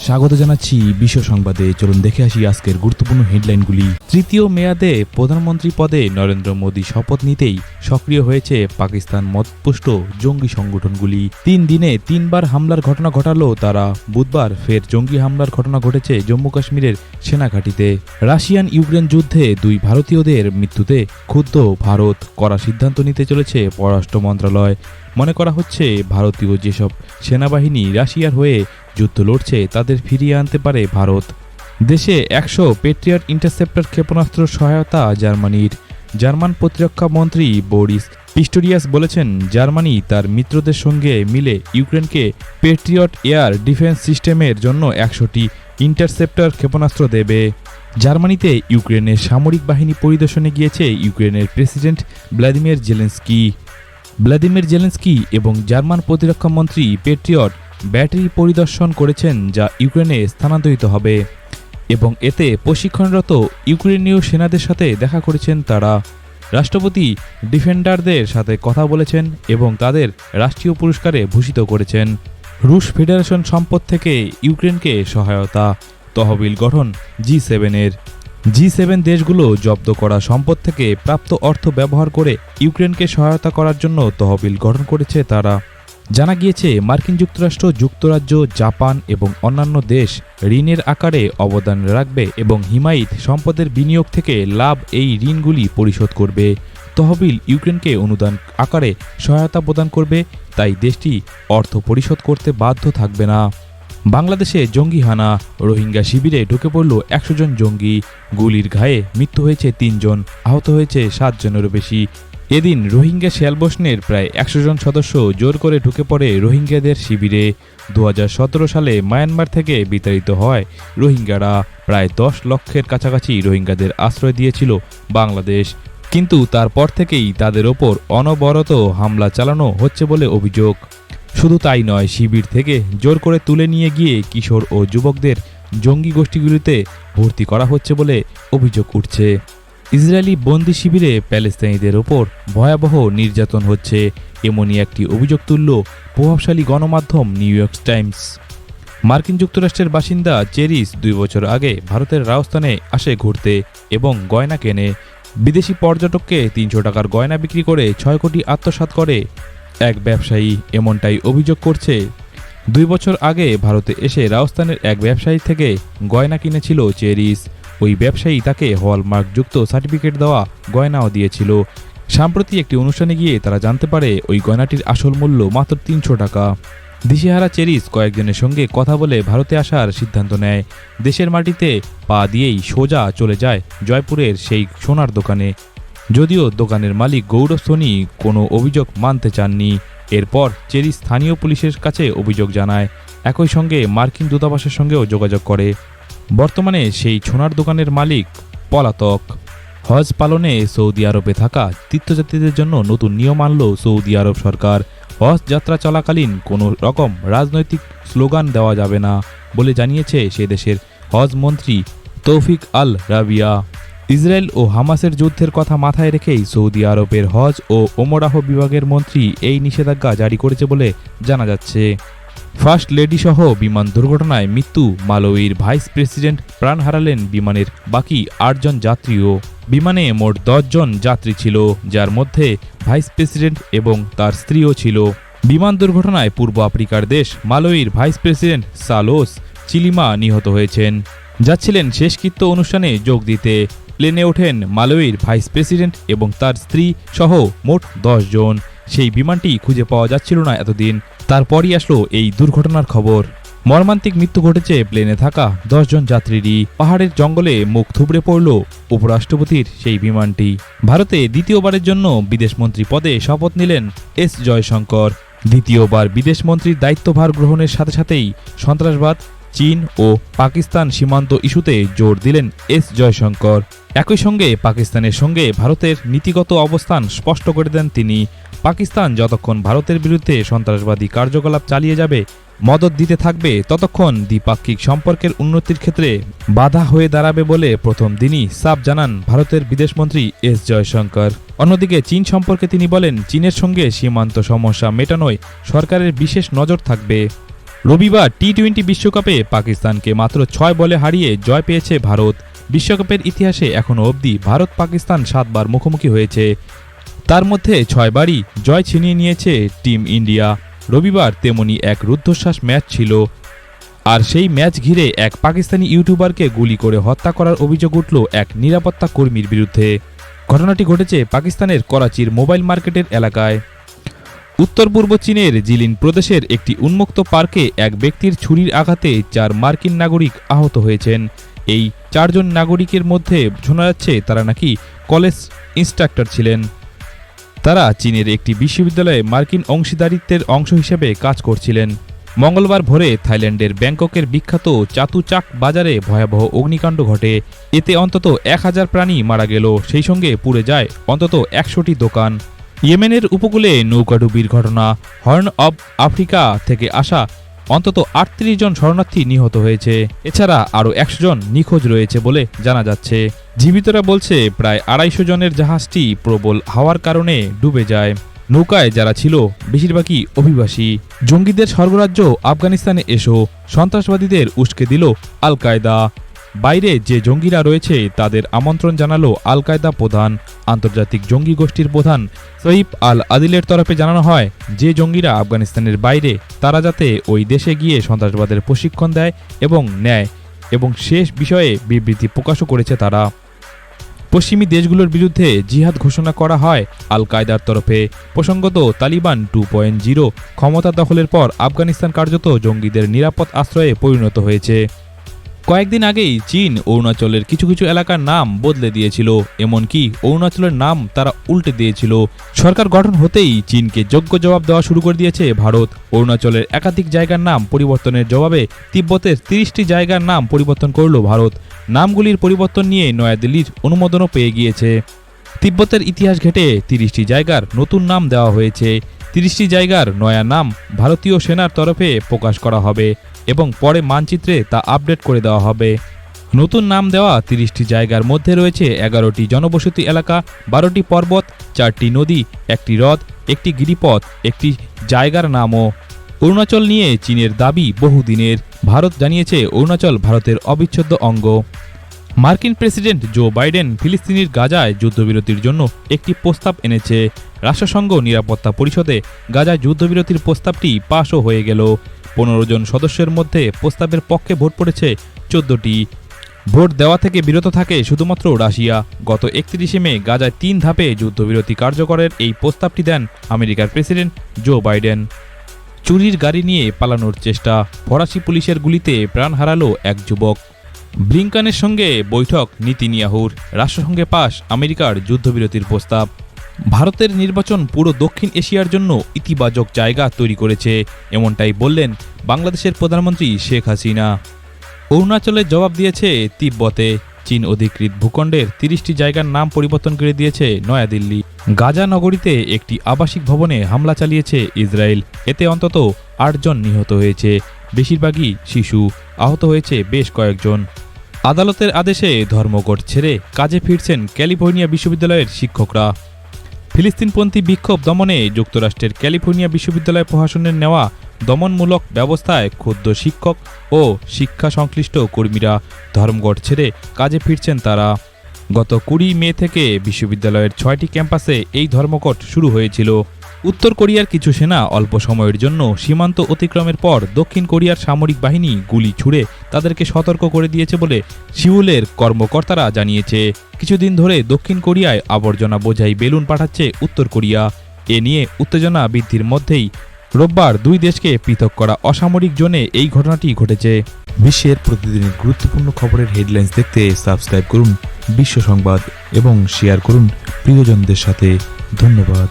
স্বাগত জানাচ্ছি বিশ্ব সংবাদে। চলুন দেখে আসি আজকের গুরুত্বপূর্ণ হেডলাইনগুলি। তৃতীয় মেয়াদে প্রধানমন্ত্রী পদে নরেন্দ্র মোদী শপথ নিতেই সক্রিয় হয়েছে পাকিস্তান মদপুষ্ট জঙ্গি সংগঠনগুলি। 3 দিনে 3বার হামলার ঘটনা ঘটালো তারা। বুধবার ফের জঙ্গি হামলার ঘটনা ঘটেছে জম্মু কাশ্মীরের সেনাঘাঁটিতে। রাশিয়ান ইউক্রেন যুদ্ধে 2 ভারতীয়দের মৃত্যুতে ক্ষুব্ধ ভারত, কড়া সিদ্ধান্ত নিতে চলেছে পররাষ্ট্র মন্ত্রণালয়। মনে করা হচ্ছে ভারতীয় যেসব সেনাবাহিনী রাশিয়ার হয়ে যুদ্ধ লড়ছে তাদের ফিরিয়ে আনতে পারে ভারত। দেশে 100 পেট্রিয়ট ইন্টারসেপ্টর ক্ষেপণাস্ত্র সহায়তা জার্মানির। জার্মান প্রতিরক্ষা মন্ত্রী বোরিস পিস্টোরিয়াস বলেছেন, জার্মানি তার মিত্রদের সঙ্গে মিলে ইউক্রেনকে পেট্রিয়ট এয়ার ডিফেন্স সিস্টেমের জন্য 100টি ইন্টারসেপ্টর ক্ষেপণাস্ত্র দেবে। জার্মানিতে ইউক্রেনের সামরিক বাহিনী পরিদর্শনে গিয়েছে ইউক্রেনের প্রেসিডেন্ট ভ্লাদিমির জেলেনস্কি এবং জার্মান প্রতিরক্ষা মন্ত্রী পেট্রিয়ট ব্যাটারি পরিদর্শন করেছেন, যা ইউক্রেনে স্থানান্তরিত হবে এবং এতে প্রশিক্ষণরত ইউক্রেনীয় সেনাদের সাথে দেখা করেছেন তারা। রাষ্ট্রপতি ডিফেন্ডারদের সাথে কথা বলেছেন এবং তাদের রাষ্ট্রীয় পুরস্কারে ভূষিত করেছেন। রুশ ফেডারেশন সম্পদ থেকে ইউক্রেনকে সহায়তা, তহবিল গঠন G7 দেশগুলো জব্দ করা সম্পদ থেকে প্রাপ্ত অর্থ ব্যবহার করে ইউক্রেনকে সহায়তা করার জন্য তহবিল গঠন করেছে তারা। জানা গিয়েছে মার্কিন যুক্তরাষ্ট্র, যুক্তরাজ্য, জাপান এবং অন্যান্য দেশ ঋণের আকারে অবদান রাখবে এবং হিমায়িত সম্পদের বিনিয়োগ থেকে লাভ এই ঋণগুলি পরিশোধ করবে। তহবিল ইউক্রেনকে অনুদান আকারে সহায়তা প্রদান করবে, তাই দেশটি অর্থ পরিশোধ করতে বাধ্য থাকবে না। বাংলাদেশে জঙ্গি হানা, রোহিঙ্গা শিবিরে ঢুকে পড়ল 100 জন জঙ্গি। গুলির ঘায়ে মৃত্যু হয়েছে 3 জন, আহত হয়েছে 7 জনেরও বেশি। এদিন রোহিঙ্গা শেয়ালবসনের প্রায় 100 জন সদস্য জোর করে ঢুকে পড়ে রোহিঙ্গাদের শিবিরে। 2017 সালে মায়ানমার থেকে বিতাড়িত হয় রোহিঙ্গারা। প্রায় 10 লক্ষের কাছাকাছি রোহিঙ্গাদের আশ্রয় দিয়েছিল বাংলাদেশ, কিন্তু তারপর থেকেই তাদের ওপর অনবরত হামলা চালানো হচ্ছে বলে অভিযোগ। শুধু তাই নয়, শিবির থেকে জোর করে তুলে নিয়ে গিয়ে কিশোর ও যুবকদের জঙ্গি গোষ্ঠীগুলিতে ভর্তি করা হচ্ছে বলে অভিযোগ উঠছে। ইসরায়েলি বন্দি শিবিরে প্যালেস্তানিদের ওপর ভয়াবহ নির্যাতন হচ্ছে, এমনই একটি অভিযোগ তুলল প্রভাবশালী গণমাধ্যম নিউ ইয়র্ক টাইমস। মার্কিন যুক্তরাষ্ট্রের বাসিন্দা চেরিস 2 বছর আগে ভারতের রাজস্থানে আসে ঘুরতে এবং গয়না কেনে। বিদেশি পর্যটককে 300 টাকার গয়না বিক্রি করে 6 কোটি আত্মসাৎ করে এক ব্যবসায়ী, এমনটাই অভিযোগ করছে। 2 বছর আগে ভারতে এসে রাজস্থানের এক ব্যবসায়ী থেকে গয়না কিনেছিল চেরিস। ওই ব্যবসায়ী তাকে হলমার্কযুক্ত সার্টিফিকেট দেওয়া গয়নাও দিয়েছিল। সাম্প্রতি একটি অনুষ্ঠানে গিয়ে তারা জানতে পারে ওই গয়নাটির আসল মূল্য মাত্র 300 টাকা। দিশেহারা চেরিস কয়েকজনের সঙ্গে কথা বলে ভারতে আসার সিদ্ধান্ত নেয়। দেশের মাটিতে পা দিয়েই সোজা চলে যায় জয়পুরের সেই সোনার দোকানে। যদিও দোকানের মালিক গৌরব সোনি কোনো অভিযোগ মানতে চাননি। এরপর চেরিস স্থানীয় পুলিশের কাছে অভিযোগ জানায়, একই সঙ্গে মার্কিন দূতাবাসের সঙ্গেও যোগাযোগ করে। বর্তমানে সেই সোনার দোকানের মালিক পলাতক। হজ পালনে সৌদি আরবে থাকা তীর্থযাত্রীদের জন্য নতুন নিয়ম আনল সৌদি আরব সরকার। হজ যাত্রা চলাকালীন কোনো রকম রাজনৈতিক স্লোগান দেওয়া যাবে না বলে জানিয়েছে সে দেশের হজ মন্ত্রী তৌফিক আল রাবিয়া। ইসরায়েল ও হামাসের যুদ্ধের কথা মাথায় রেখেই সৌদি আরবের হজ ও ওমরাহ বিভাগের মন্ত্রী এই নিষেধাজ্ঞা জারি করেছে বলে জানা যাচ্ছে। ফার্স্ট লেডি সহ বিমান দুর্ঘটনায় মৃত্যু মালয়ীর ভাইস প্রেসিডেন্ট, প্রাণ হারালেন বিমানের বাকি 8 জন যাত্রীও। বিমানে মোট 10 জন যাত্রী ছিল, যার মধ্যে ভাইস প্রেসিডেন্ট এবং তার স্ত্রীও ছিল। বিমান দুর্ঘটনায় পূর্ব আফ্রিকার দেশ মালয়ীর ভাইস প্রেসিডেন্ট সালোস চিলিমা নিহত হয়েছেন। যাচ্ছিলেন শেষকৃত্য অনুষ্ঠানে যোগ দিতে। প্লেনে ওঠেন মালয়ীর ভাইস প্রেসিডেন্ট এবং তার স্ত্রী সহ মোট 10 জন। সেই বিমানটি খুঁজে পাওয়া যাচ্ছিল না এতদিন, তারপরই আসলো এই দুর্ঘটনার খবর। মর্মান্তিক মৃত্যু ঘটেছে প্লেনে থাকা 10 জন যাত্রীরই। পাহাড়ের জঙ্গলে মুখ থুবড়ে পড়ল উপরাষ্ট্রপতির সেই বিমানটি। ভারতে দ্বিতীয়বারের জন্য বিদেশমন্ত্রী পদে শপথ নিলেন এস জয়শঙ্কর। দ্বিতীয়বার বিদেশমন্ত্রীর দায়িত্বভার গ্রহণের সাথে সাথেই সন্ত্রাসবাদ, চীন ও পাকিস্তান সীমান্ত ইস্যুতে জোর দিলেন এস জয়শঙ্কর। একই সঙ্গে পাকিস্তানের সঙ্গে ভারতের নীতিগত অবস্থান স্পষ্ট করে দেন তিনি। পাকিস্তান যতক্ষণ ভারতের বিরুদ্ধে সন্ত্রাসবাদী কার্যকলাপ চালিয়ে যাবে, মদত দিতে থাকবে, ততক্ষণ দ্বিপাক্ষিক সম্পর্কের উন্নতির ক্ষেত্রে বাধা হয়ে দাঁড়াবে বলে প্রথম দিনই সাফ জানান ভারতের বিদেশমন্ত্রী এস জয়শঙ্কর। অন্যদিকে চীন সম্পর্কে তিনি বলেন, চীনের সঙ্গে সীমান্ত সমস্যা মেটানোয় সরকারের বিশেষ নজর থাকবে। রবিবার টি-20 বিশ্বকাপে পাকিস্তানকে মাত্র 6 বলে হারিয়ে জয় পেয়েছে ভারত। বিশ্বকাপের ইতিহাসে এখনও অবধি ভারত পাকিস্তান 7 বার মুখোমুখি হয়েছে, তার মধ্যে 6 বারই জয় ছিনিয়ে নিয়েছে টিম ইন্ডিয়া। রবিবার তেমনি এক রুদ্ধশ্বাস ম্যাচ ছিল, আর সেই ম্যাচ ঘিরে এক পাকিস্তানি ইউটিউবারকে গুলি করে হত্যা করার অভিযোগ উঠল এক নিরাপত্তা কর্মীর বিরুদ্ধে। ঘটনাটি ঘটেছে পাকিস্তানের করাচির মোবাইল মার্কেটের এলাকায়। উত্তর পূর্ব চীনের জিলিন প্রদেশের একটি উন্মুক্ত পার্কে এক ব্যক্তির ছুরির আঘাতে 4 মার্কিন নাগরিক আহত হয়েছেন। এই 4 জন নাগরিকের মধ্যে শোনা যাচ্ছে তারা নাকি কলেজ ইনস্ট্রাক্টর ছিলেন। তারা চীনের একটি বিশ্ববিদ্যালয়ে মার্কিন অংশীদারিত্বের অংশ হিসেবে কাজ করছিলেন। মঙ্গলবার ভোরে থাইল্যান্ডের ব্যাংককের বিখ্যাত চাতুচাক বাজারে ভয়াবহ অগ্নিকাণ্ড ঘটে। এতে অন্তত 1000 প্রাণী মারা গেল, সেই সঙ্গে পুড়ে যায় অন্তত 100টি দোকান। ইয়েমেনের উপকূলে নৌকাডুবির ঘটনা। হর্ন অব আফ্রিকা থেকে আসা অন্তত 38 জন শরণার্থী নিহত হয়েছে। এছাড়া আরও 100 জন নিখোঁজ রয়েছে বলে জানা যাচ্ছে। জীবিতরা বলছে প্রায় 250 জনের জাহাজটি প্রবল হাওয়ার কারণে ডুবে যায়। নৌকায় যারা ছিল বেশিরভাগই অভিবাসী। জঙ্গিদের স্বর্গরাজ্য আফগানিস্তানে এসো, সন্ত্রাসবাদীদের উস্কে দিল আল কায়দা। বাইরে যে জঙ্গিরা রয়েছে তাদের আমন্ত্রণ জানালো আল কায়দা প্রধান। আন্তর্জাতিক জঙ্গি গোষ্ঠীর প্রধান সইফ আল আদিলের তরফে জানানো হয় যে জঙ্গিরা আফগানিস্তানের বাইরে তারা যাতে ওই দেশে গিয়ে সন্ত্রাসবাদের প্রশিক্ষণ দেয় এবং নেয়, এবং শেষ বিষয়ে বিবৃতি প্রকাশও করেছে তারা। পশ্চিমী দেশগুলোর বিরুদ্ধে জিহাদ ঘোষণা করা হয় আল কায়দার তরফে। প্রসঙ্গত, তালিবান 2.0 ক্ষমতা দখলের পর আফগানিস্তান কার্যত জঙ্গিদের নিরাপদ আশ্রয়ে পরিণত হয়েছে। কয়েকদিন আগেই চীন অরুণাচলের কিছু কিছু এলাকার নাম বদলে দিয়েছিল, এমনকি অরুণাচলের নাম তারা উল্টে দিয়েছিল। সরকার গঠন হতেই চীনকে যোগ্য জবাব দেওয়া শুরু করে দিয়েছে ভারত। অরুণাচলের একাধিক জায়গার নাম পরিবর্তনের জবাবে তিব্বতের 30টি জায়গার নাম পরিবর্তন করল ভারত। নামগুলির পরিবর্তন নিয়ে নয়াদিল্লির অনুমোদনও পেয়ে গিয়েছে। তিব্বতের ইতিহাস ঘেঁটে 30টি জায়গার নতুন নাম দেওয়া হয়েছে। 30টি জায়গার নয়া নাম ভারতীয় সেনার তরফে প্রকাশ করা হবে এবং পরে মানচিত্রে তা আপডেট করে দেওয়া হবে। নতুন নাম দেওয়া 30টি জায়গার মধ্যে রয়েছে 11টি জনবসতি এলাকা, 12টি পর্বত, 4টি নদী, 1টি হ্রদ, 1টি গিরিপথ, একটি জায়গার নামও। অরুণাচল নিয়ে চীনের দাবি বহুদিনের। ভারত জানিয়েছে অরুণাচল ভারতের অবিচ্ছেদ্য অঙ্গ। মার্কিন প্রেসিডেন্ট জো বাইডেন ফিলিস্তিনির গাজায় যুদ্ধবিরতির জন্য একটি প্রস্তাব এনেছে। রাষ্ট্রসংঘ নিরাপত্তা পরিষদে গাজায় যুদ্ধবিরতির প্রস্তাবটি পাশও হয়ে গেল। 15 জন সদস্যের মধ্যে প্রস্তাবের পক্ষে ভোট পড়েছে 14টি। ভোট দেওয়া থেকে বিরত থাকে শুধুমাত্র রাশিয়া। গত 31 মে গাজায় 3 ধাপে যুদ্ধবিরতি কার্যকরের এই প্রস্তাবটি দেন আমেরিকার প্রেসিডেন্ট জো বাইডেন। চুরির গাড়ি নিয়ে পালানোর চেষ্টা, ফরাসি পুলিশের গুলিতে প্রাণ হারালো এক যুবক। ব্লিংকানের সঙ্গে বৈঠক নেতানিয়াহুর, রাষ্ট্রসংঘে পাশ আমেরিকার যুদ্ধবিরতির প্রস্তাব। ভারতের নির্বাচন পুরো দক্ষিণ এশিয়ার জন্য ইতিবাচক জায়গা তৈরি করেছে, এমনটাই বললেন বাংলাদেশের প্রধানমন্ত্রী শেখ হাসিনা। অরুণাচলের জবাব দিয়েছে তিব্বতে। চীন অধিকৃত ভূখণ্ডের 30টি জায়গার নাম পরিবর্তন করে দিয়েছে নয়াদিল্লি। গাজা নগরীতে একটি আবাসিক ভবনে হামলা চালিয়েছে ইসরায়েল। এতে অন্তত 8 জন নিহত হয়েছে, বেশিরভাগই শিশু। আহত হয়েছে বেশ কয়েকজন। আদালতের আদেশে ধর্মঘট ছেড়ে কাজে ফিরছেন ক্যালিফোর্নিয়া বিশ্ববিদ্যালয়ের শিক্ষকরা। ফিলিস্তিনপন্থী বিক্ষোভ দমনে যুক্তরাষ্ট্রের ক্যালিফোর্নিয়া বিশ্ববিদ্যালয় প্রশাসনের নেওয়া দমনমূলক ব্যবস্থায় ক্ষুব্ধ শিক্ষক ও শিক্ষা সংশ্লিষ্ট কর্মীরা ধর্মঘট ছেড়ে কাজে ফিরছেন তারা। গত 20 মে থেকে বিশ্ববিদ্যালয়ের 6টি ক্যাম্পাসে এই ধর্মঘট শুরু হয়েছিল। উত্তর কোরিয়ার কিছু সেনা অল্প সময়ের জন্য সীমান্ত অতিক্রমের পর দক্ষিণ কোরিয়ার সামরিক বাহিনী গুলি ছুড়ে তাদেরকে সতর্ক করে দিয়েছে বলে সিউলের কর্মকর্তারা জানিয়েছে। কিছুদিন ধরে দক্ষিণ কোরিয়ায় আবর্জনা বোঝাই বেলুন পাঠাচ্ছে উত্তর কোরিয়া। এ নিয়ে উত্তেজনা বৃদ্ধির মধ্যেই রোববার 2 দেশকে পৃথক করা অসামরিক জোনে এই ঘটনাটি ঘটেছে। বিশ্বের প্রতিদিনের গুরুত্বপূর্ণ খবরের হেডলাইন্স দেখতে সাবস্ক্রাইব করুন বিশ্ব সংবাদ এবং শেয়ার করুন প্রিয়জনদের সাথে। ধন্যবাদ।